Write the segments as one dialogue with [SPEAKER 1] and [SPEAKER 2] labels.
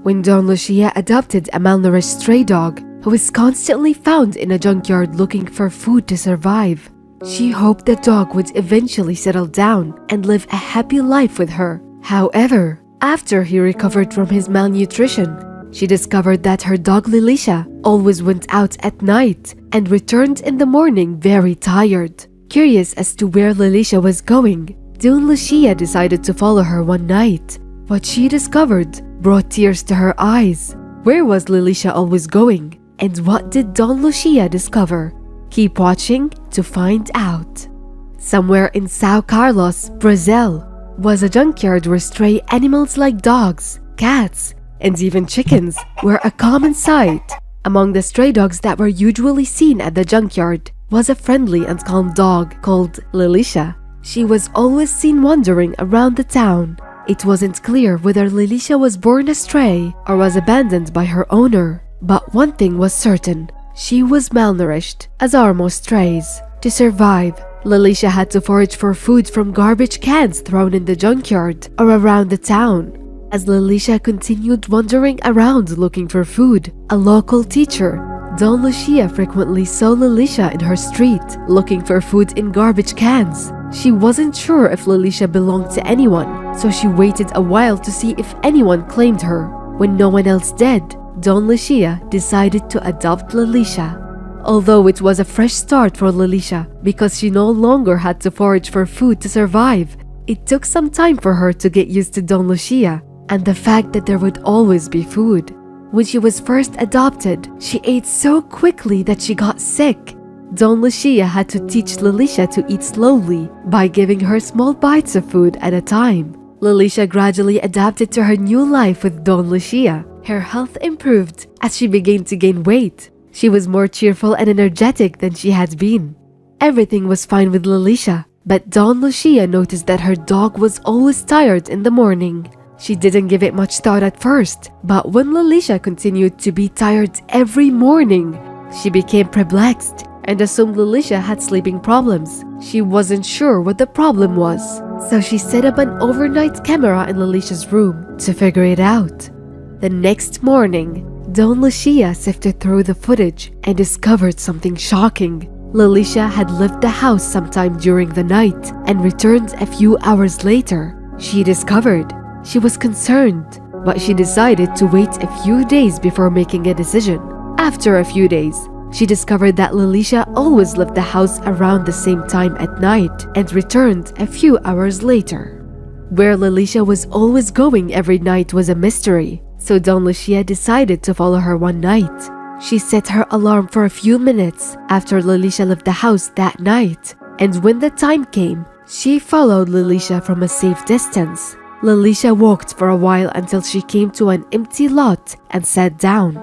[SPEAKER 1] when Don Lucia adopted a malnourished stray dog who was constantly found in a junkyard looking for food to survive. She hoped the dog would eventually settle down and live a happy life with her. However, after he recovered from his malnutrition, she discovered that her dog Lilicia always went out at night and returned in the morning very tired. Curious as to where Lilicia was going, Don Lucia decided to follow her one night. What she discovered brought tears to her eyes. Where was Lilicia always going? And what did Don Lucia discover? Keep watching to find out. Somewhere in São Carlos, Brazil, was a junkyard where stray animals like dogs, cats, and even chickens were a common sight. Among the stray dogs that were usually seen at the junkyard was a friendly and calm dog called Lilicia. She was always seen wandering around the town. It wasn't clear whether Lilicia was born a stray or was abandoned by her owner. But one thing was certain, she was malnourished, as are most strays. To survive, Lilicia had to forage for food from garbage cans thrown in the junkyard or around the town. As Lilicia continued wandering around looking for food, a local teacher, Don Lucia, frequently saw Lilicia in her street looking for food in garbage cans. She wasn't sure if Lilicia belonged to anyone, so she waited a while to see if anyone claimed her. When no one else did, Don Lucia decided to adopt Lilicia. Although it was a fresh start for Lilicia because she no longer had to forage for food to survive, it took some time for her to get used to Don Lucia and the fact that there would always be food. When she was first adopted, she ate so quickly that she got sick. Don Lucia had to teach Lilicia to eat slowly by giving her small bites of food at a time. Lilicia gradually adapted to her new life with Don Lucia. Her health improved as she began to gain weight. She was more cheerful and energetic than she had been. Everything was fine with Lilicia, but Don Lucia noticed that her dog was always tired in the morning. She didn't give it much thought at first, but when Lilicia continued to be tired every morning, she became perplexed and assumed Lilicia had sleeping problems. She wasn't sure what the problem was, so she set up an overnight camera in Lilicia's room to figure it out. The next morning, Don Lucia sifted through the footage and discovered something shocking. Lilicia had left the house sometime during the night and returned a few hours later. She was concerned, but she decided to wait a few days before making a decision. After a few days, she discovered that Lilicia always left the house around the same time at night and returned a few hours later. Where Lilicia was always going every night was a mystery, so Don Lucia decided to follow her one night. She set her alarm for a few minutes after Lilicia left the house that night, and when the time came, she followed Lilicia from a safe distance. Lilicia walked for a while until she came to an empty lot and sat down.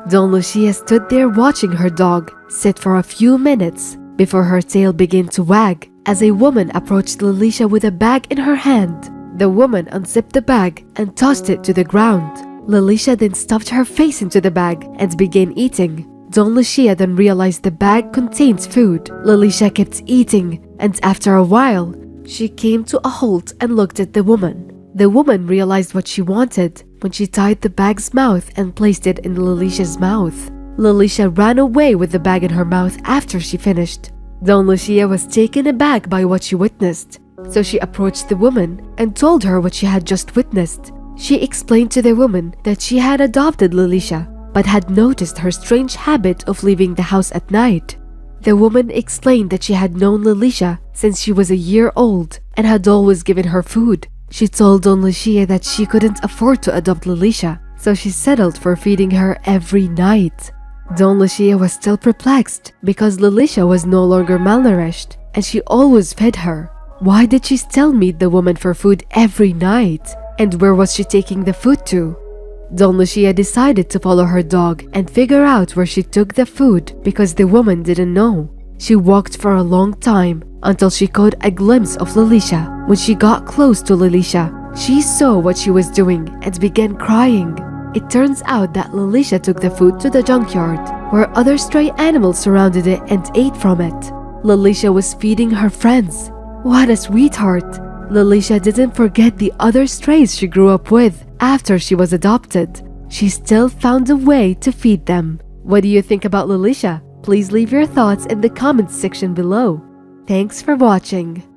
[SPEAKER 1] Don Lucia stood there watching her dog sit for a few minutes before her tail began to wag as a woman approached Lilicia with a bag in her hand. The woman unzipped the bag and tossed it to the ground. Lilicia then stuffed her face into the bag and began eating. Don Lucia then realized the bag contained food. Lilicia kept eating, and after a while, she came to a halt and looked at the woman. The woman realized what she wanted when she tied the bag's mouth and placed it in Lilicia's mouth. Lilicia ran away with the bag in her mouth after she finished. Don Lucia was taken aback by what she witnessed, so she approached the woman and told her what she had just witnessed. She explained to the woman that she had adopted Lilicia, but had noticed her strange habit of leaving the house at night. The woman explained that she had known Lilicia since she was a year old and had always given her food. She told Don Lucia that she couldn't afford to adopt Lilicia, so she settled for feeding her every night. Don Lucia was still perplexed because Lilicia was no longer malnourished and she always fed her. Why did she still meet the woman for food every night? And where was she taking the food to? Don Lucia decided to follow her dog and figure out where she took the food because the woman didn't know. She walked for a long time until she caught a glimpse of Lilicia. When she got close to Lilicia, she saw what she was doing and began crying. It turns out that Lilicia took the food to the junkyard, where other stray animals surrounded it and ate from it. Lilicia was feeding her friends. What a sweetheart! Lilicia didn't forget the other strays she grew up with after she was adopted. she still found a way to feed them. What do you think about Lilicia? Please leave your thoughts in the comments section below. Thanks for watching.